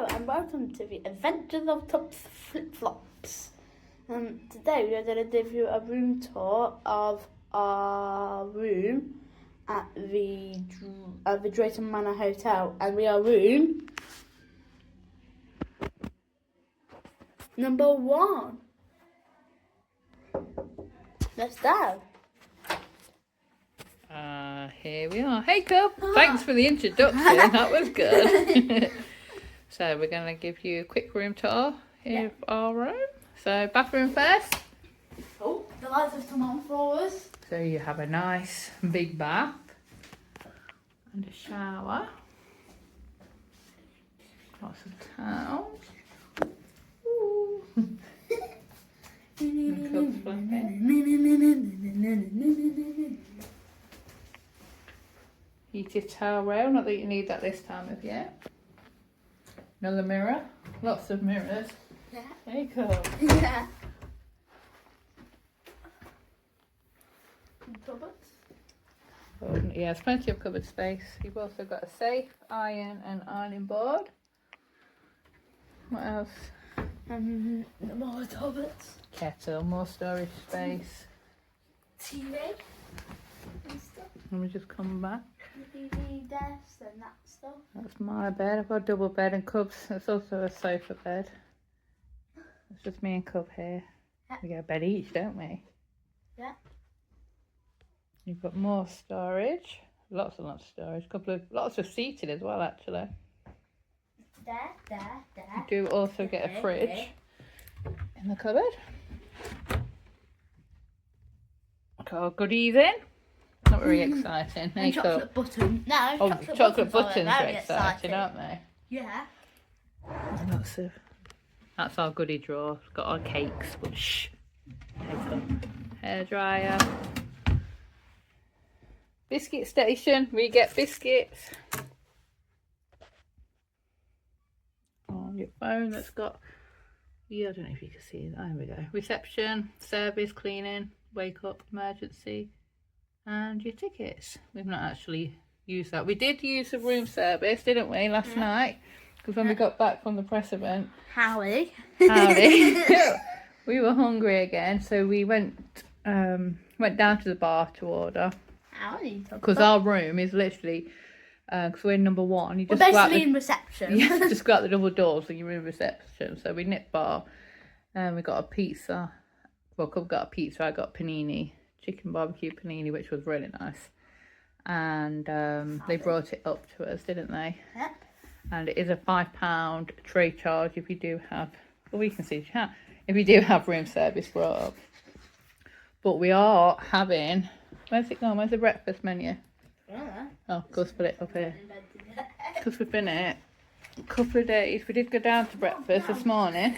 and welcome to the Adventures of Tubs Flip Flops. Today we are going to give you a room tour of our room at the Drayton Manor Hotel, and we are room number 1. Let's go. Here we are. Hey, Cub. Thanks for the introduction. That was good. So we're going to give you a quick room tour of our room. So bathroom first. Oh, the lights have come on for us. So you have a nice big bath and a shower. Lots of towels. Ooh. And Cub's flapping. Heated towel rail, not that you need that this time of year. Another mirror, lots of mirrors. Yeah. Very cool. Yeah. And cupboards. Oh, yeah, there's plenty of cupboard space. You've also got a safe, iron and ironing board. What else? More cupboards. Kettle, more storage space. TV and stuff. Let me just come back. TV desk and that stuff. That's my bed. I've got a double bed and Cub's. It's also a sofa bed. It's just me and Cub here. Yeah. We get a bed each, don't we? Yeah. You've got more storage. Lots and lots of storage. Lots of seating as well, actually. There. You do also get a fridge in the cupboard. Got our goodies in. Not very exciting. And chocolate button. No, Oh, chocolate buttons are very exciting, aren't they? Yeah. And lots of. That's our goodie drawer. It's got our cakes, but shh. Hair dryer. Biscuit station. We get biscuits. On your phone, that's got. Yeah, I don't know if you can see that. There we go. Reception, service, cleaning, wake up, emergency. And your tickets. We've not actually used that. We did use the room service, didn't we, last night? Because when we got back from the press event, Howdy. we were hungry again, so we went down to the bar to order. Howdy. Because our room is literally, because we're number 1. You We're just go out basically in reception. yeah, just go out the double doors and you're in reception. So we nipped bar, and we got a pizza. Well, Cub got a pizza. I got panini. Chicken barbecue panini, which was really nice, and they brought it up to us, didn't they? Yep. And it is a £5 tray charge if you do have, well, we can see if you do have room service brought up. But we are having, where's it gone? Where's the breakfast menu? Oh, Gus put it up here. Because we've been here a couple of days. We did go down to breakfast this morning,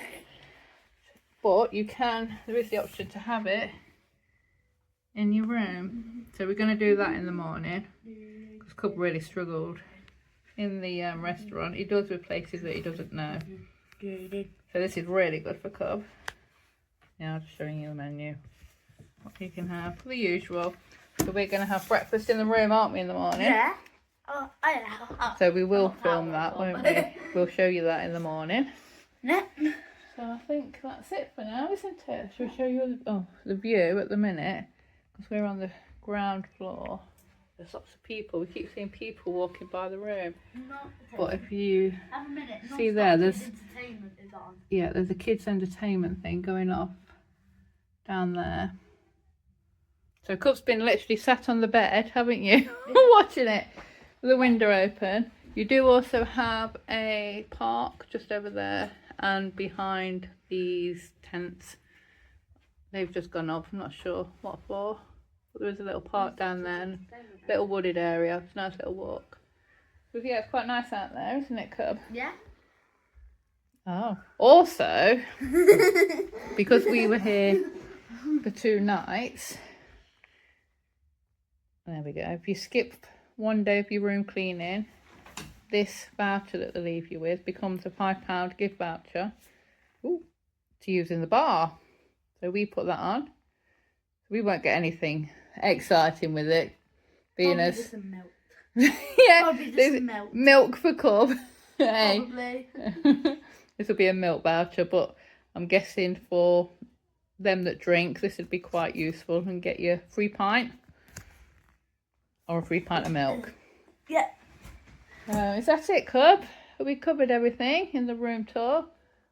but there is the option to have it in your room. So we're going to do that in the morning, because Cub really struggled in the restaurant. He does with places that he doesn't know. So this is really good for Cub. Now I'm just showing you the menu, what you can have, the usual. So we're going to have breakfast in the room, aren't we, in the morning? Yeah. Oh, I know. So we will film that, won't we? We'll show you that in the morning. Yeah. So I think that's it for now, isn't it? Shall we show you the view at the minute? Because we're on the ground floor. There's lots of people. We keep seeing people walking by the room. But if you see there, there's entertainment is on. Yeah, there's a kids' entertainment thing going off down there. So Cub's been literally sat on the bed, haven't you? Watching it with the window open. You do also have a park just over there, and behind these tents. They've just gone up, I'm not sure what for. But there is a little park down there, and a little wooded area. It's a nice little walk. But yeah, it's quite nice out there, isn't it, Cub? Yeah. Oh. Also, because we were here for 2 nights, there we go. If you skip one day of your room cleaning, this voucher that they leave you with becomes a £5 gift voucher to use in the bar. So we put that on. We won't get anything exciting with it, being as some milk. yeah, Probably just there's milk. milk for Cub Hey. Probably. This will be a milk voucher, but I'm guessing for them that drink, this would be quite useful and get you a free pint or a free pint of milk. Yeah. Is that it, Cub? Have we covered everything in the room tour?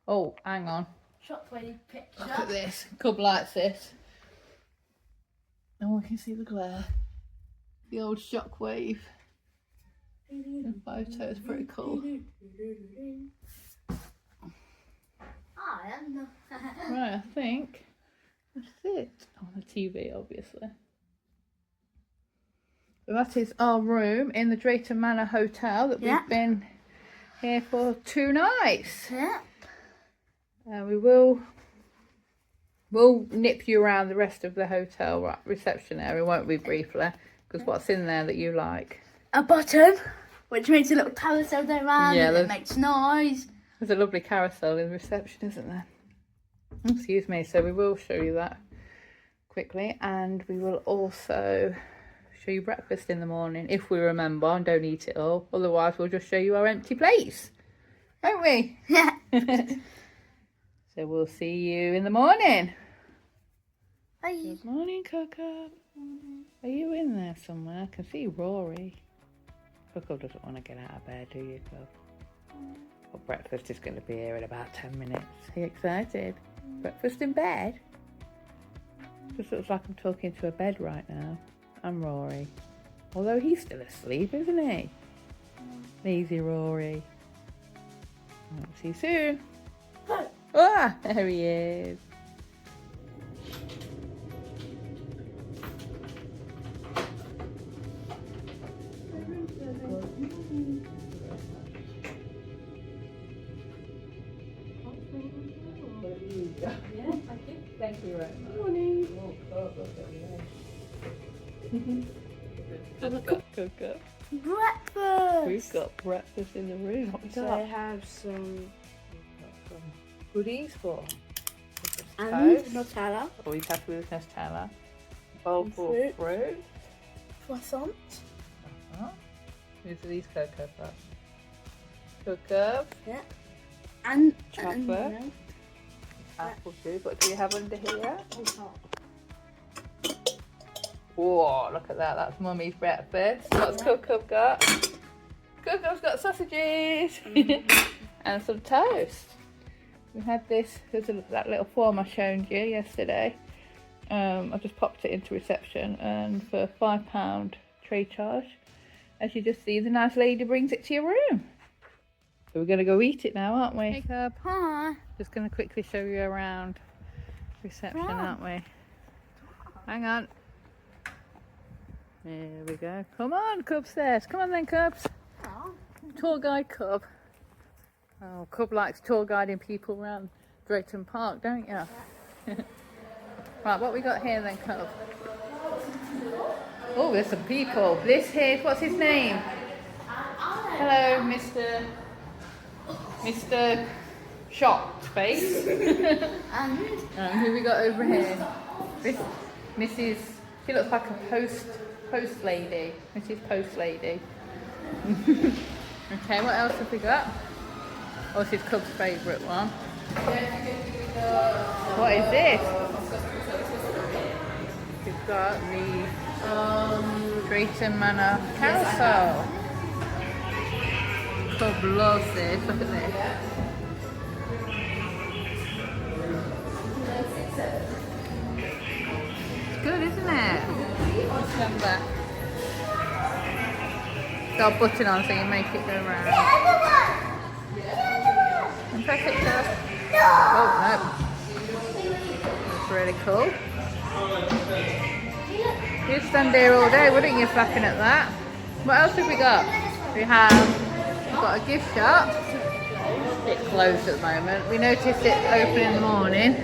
Oh, hang on. Shockwave picture. Look at this. Cub likes this. No one can see the glare. The old shockwave. The photo is pretty cool. Right, I think that's it. On the TV, obviously. So that is our room in the Drayton Manor Hotel that we've been here for 2 nights. Yeah. We'll nip you around the rest of the hotel reception area, won't we, briefly? Because what's in there that you like? A bottom, which makes a little carousel go around. Yeah, and it makes noise. There's a lovely carousel in the reception, isn't there? Excuse me. So we will show you that quickly, and we will also show you breakfast in the morning if we remember, and don't eat it all. Otherwise, we'll just show you our empty plates, won't we? Yeah. So we'll see you in the morning. Bye. Good morning, Coco. Are you in there somewhere? I can see Rory. Coco doesn't want to get out of bed, do you, Coco? Well, breakfast is going to be here in about 10 minutes. Are you excited? Breakfast in bed? Just looks like I'm talking to a bed right now. I'm Rory. Although he's still asleep, isn't he? Lazy Rory. See you soon. Ah, there he is. Thank you very much. Morning. Coco. Breakfast. We've got breakfast in the room. What we So I got? have some Goodies for and toast. Nutella, Oh, he's happy with Nutella. Bowl full Fruit. of fruit. croissant, Who's these Cocoa Puffs? Cocoa, and Chocolate. Apple juice. What do you have under here? Whoa, look at that. That's Mummy's breakfast. What's Cocoa got? Coco's got sausages and some toast. We had this, that little form I showed you yesterday. I just popped it into reception, and for £5 tray charge, as you just see, the nice lady brings it to your room. So we're going to go eat it now, aren't we? Hey, Cub. Hi. Just going to quickly show you around reception, aren't we? Hang on. There we go. Come on, Cub says. Come on then, Cubs. Tour guide Cub. Oh, Cub likes tour guiding people around Drayton Park, don't you? Right, what we got here then, Cub? Oh, there's some people. This here, what's his name? Hello, Mr. Shocked Face. And who we got over here? This Mrs. She looks like a post lady. Mrs. Post Lady. Okay, what else have we got? Oh, this is Cub's favourite one. What is this? We've got the Drayton Manor Carousel. Cub loves this. Look at this. It's good, isn't it? Stand back. Got a button on so you make it go round. And press it up. Oh, no. That's really cool. You'd stand there all day, wouldn't you, flapping at that? What else have we got? We've got a gift shop. It's closed at the moment. We noticed it open in the morning.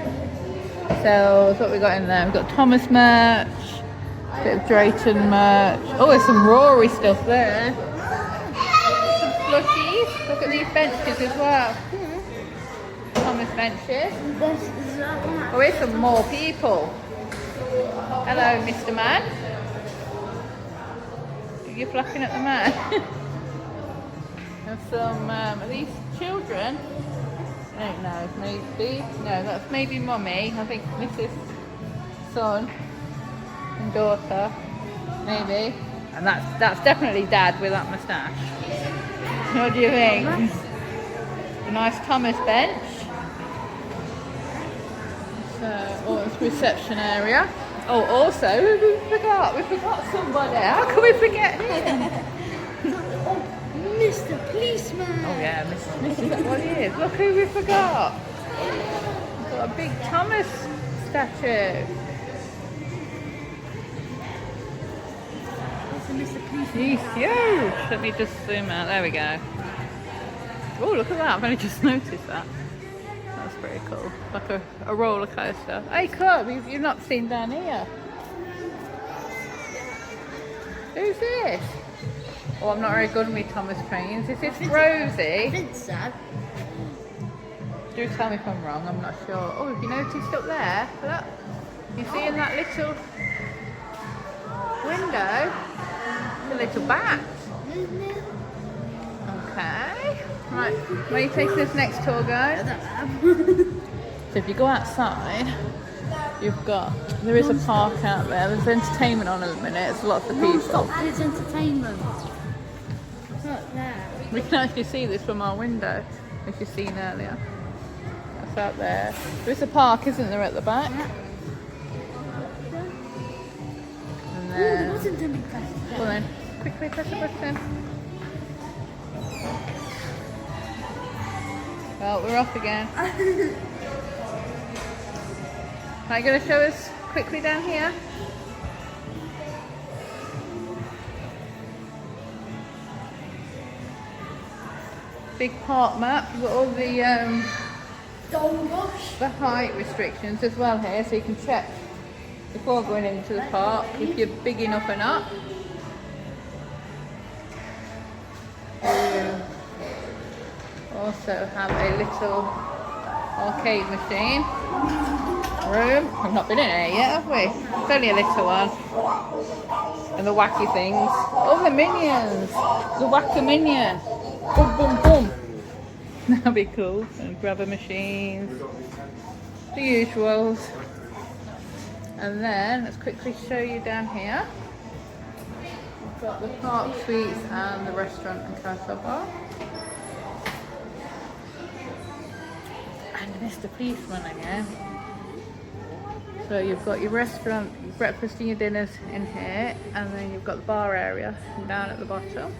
So, what we got in there? We've got Thomas merch, a bit of Drayton merch. Oh, there's some Rory stuff there. Some slushies. Look at these benches as well. Thomas benches. Oh, here's some more people. Hello, Mr. Man. Are you flapping at the man? And some, are these children? I don't know, maybe. No, that's maybe mummy. I think this is son and daughter, maybe. And that's definitely dad with that moustache. What do you think? A nice Thomas bench. So, oh, it's reception area. Oh, also, we forgot somebody. How can we forget him? Mr. Policeman. Oh yeah, Mr. Is that what he is? Look who we forgot. We've got a big Thomas statue. Mr. Policeman. He's huge. Let me just zoom out. There we go. Oh, look at that. I've only just noticed that. That's pretty cool. Like a roller coaster. Hey, Cub, you've not seen down here. Who's this? Oh, I'm not very good with Thomas trains. Is this Rosie? I think so. Do tell me if I'm wrong, I'm not sure. Oh, have you noticed up there? Look. You see in that little window? The little bat. Okay. Right, where are you taking this next tour, guys? So if you go outside, there is a park out there. There's entertainment on at the minute. It's lots of people. Stop, there's entertainment. It's not there. We can actually see this from our window, as you've seen earlier. That's out there. There's a park, isn't there, at the back? Yeah. And then, There wasn't any press. well then, quickly press the button. Well, we're off again. Are you going to show us quickly down here? Big park map. We've got all the Gold Rush. height restrictions as well here, so you can check before going into the park if you're big enough or not. We also have a little arcade machine room. We've not been in it yet, have we? It's only a little one. And the wacky things. Oh, the minions! The Whack-A-Minion! Boom, boom, boom! That'll be cool. And grabber machines. The usuals. And then, let's quickly show you down here. We've got the park suites and the restaurant and cafe bar. And Mr. Policeman again. So you've got your restaurant, your breakfast and your dinners in here, and then you've got the bar area down at the bottom.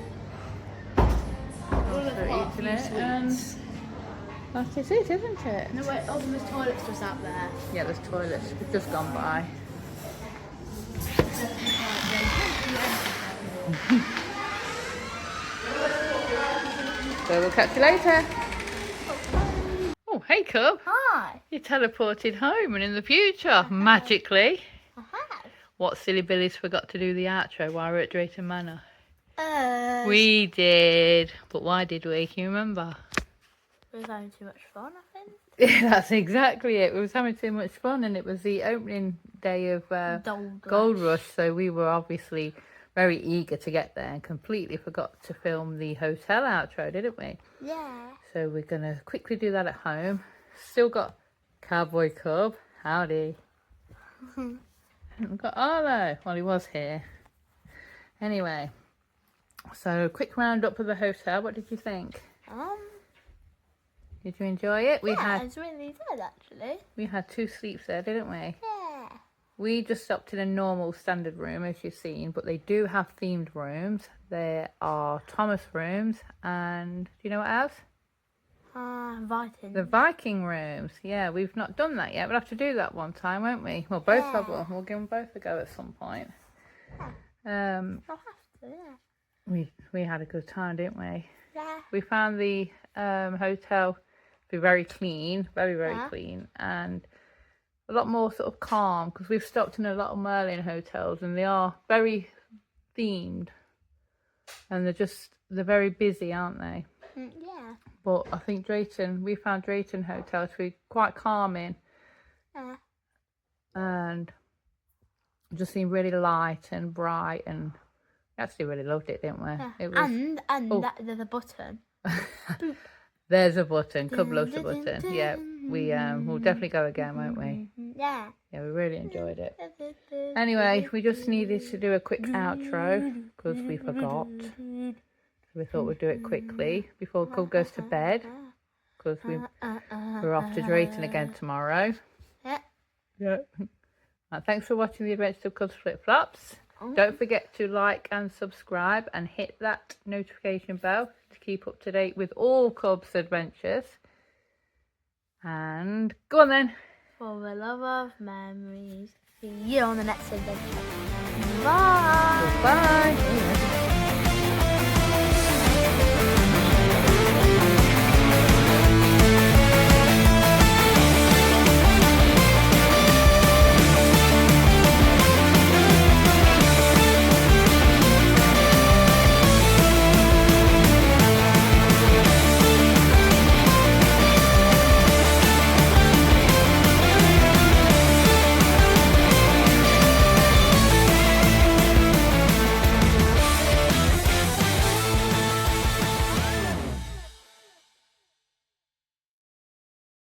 Also eating it, and that is it, isn't it? No, wait, oh, there's toilets just out there. Yeah, there's toilets. We've just gone by. So we'll catch you later. Oh, hey Cub. Hi. You teleported home and in the future, magically. I have. What silly billies forgot to do the outro while we were at Drayton Manor? We We did. But why did we? Can you remember? was having too much fun, I think. Yeah, that's exactly it. We was having too much fun, and it was the opening day of Gold Rush, so we were obviously very eager to get there and completely forgot to film the hotel outro, didn't we? Yeah. So we're going to quickly do that at home. Still got Cowboy Cub. Howdy. And we've got Arlo. Well, he was here. Anyway, so quick roundup of the hotel. What did you think? Did you enjoy it? Yeah, it's really good, actually. We had 2 sleeps there, didn't we? Yeah. We just stopped in a normal standard room, as you've seen, but they do have themed rooms. There are Thomas rooms, and do you know what else? Vikings. The Viking rooms. Yeah, we've not done that yet. We'll have to do that one time, won't we? Well, both of them. We'll give them both a go at some point. I'll have to, yeah. We had a good time, didn't we? Yeah. We found the hotel to be very clean, very clean, and a lot more sort of calm, because we've stopped in a lot of Merlin hotels and they are very themed, and they're very busy, aren't they? Yeah. But I think we found Drayton Hotel to be quite calming, and just seemed really light and bright, and we actually really loved it, didn't we? Yeah. It was, And there's a button There's a button. Cub loves a button. Yeah, we'll definitely go again, won't we? Yeah. Yeah, we really enjoyed it. Anyway, we just needed to do a quick outro because we forgot. So we thought we'd do it quickly before Cub goes to bed because we're off to Drayton again tomorrow. Yeah. Thanks for watching the Adventures of Cub's Flip Flops. Don't forget to like and subscribe and hit that notification bell to keep up to date with all Cub's adventures. And go on then. For the love of memories. See you on the next adventure. Bye. Bye.